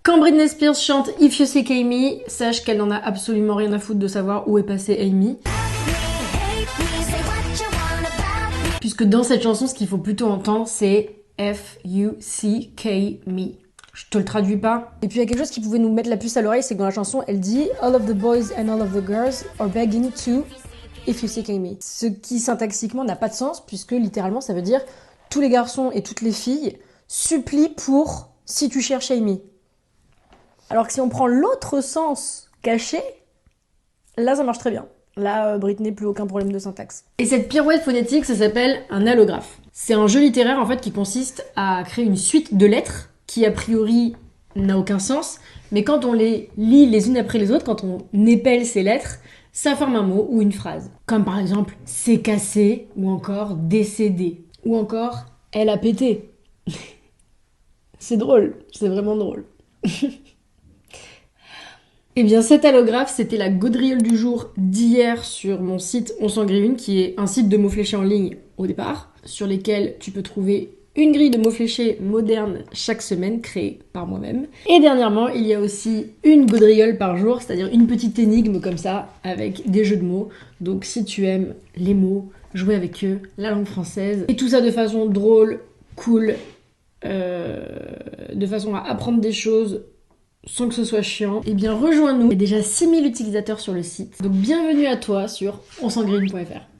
Quand Britney Spears chante If You Seek Amy, sache qu'elle n'en a absolument rien à foutre de savoir où est passée Amy. Puisque dans cette chanson, ce qu'il faut plutôt entendre, c'est F-U-C-K me. Je te le traduis pas. Et puis il y a quelque chose qui pouvait nous mettre la puce à l'oreille, c'est que dans la chanson, elle dit All of the boys and all of the girls are begging to if you seek me. Ce qui syntaxiquement n'a pas de sens, puisque littéralement ça veut dire tous les garçons et toutes les filles supplient pour si tu cherches Amy. Alors que si on prend l'autre sens caché, là ça marche très bien. Là, Britney, plus aucun problème de syntaxe. Et cette pirouette phonétique, ça s'appelle un allographe. C'est un jeu littéraire en fait qui consiste à créer une suite de lettres qui a priori n'a aucun sens, mais quand on les lit les unes après les autres, quand on épelle ces lettres, ça forme un mot ou une phrase. Comme par exemple « c'est cassé » ou encore « décédé » ou encore « elle a pété ». C'est drôle, c'est vraiment drôle. Eh bien cet allographe, c'était la gaudriole du jour d'hier sur mon site On s'en grille une, qui est un site de mots fléchés en ligne au départ, sur lesquels tu peux trouver une grille de mots fléchés moderne chaque semaine, créée par moi-même. Et dernièrement, il y a aussi une gaudriole par jour, c'est-à-dire une petite énigme comme ça, avec des jeux de mots. Donc si tu aimes les mots, jouer avec eux, la langue française, et tout ça de façon drôle, cool, de façon à apprendre des choses sans que ce soit chiant, eh bien rejoins-nous. Il y a déjà 6000 utilisateurs sur le site. Donc bienvenue à toi sur onsangrille.fr.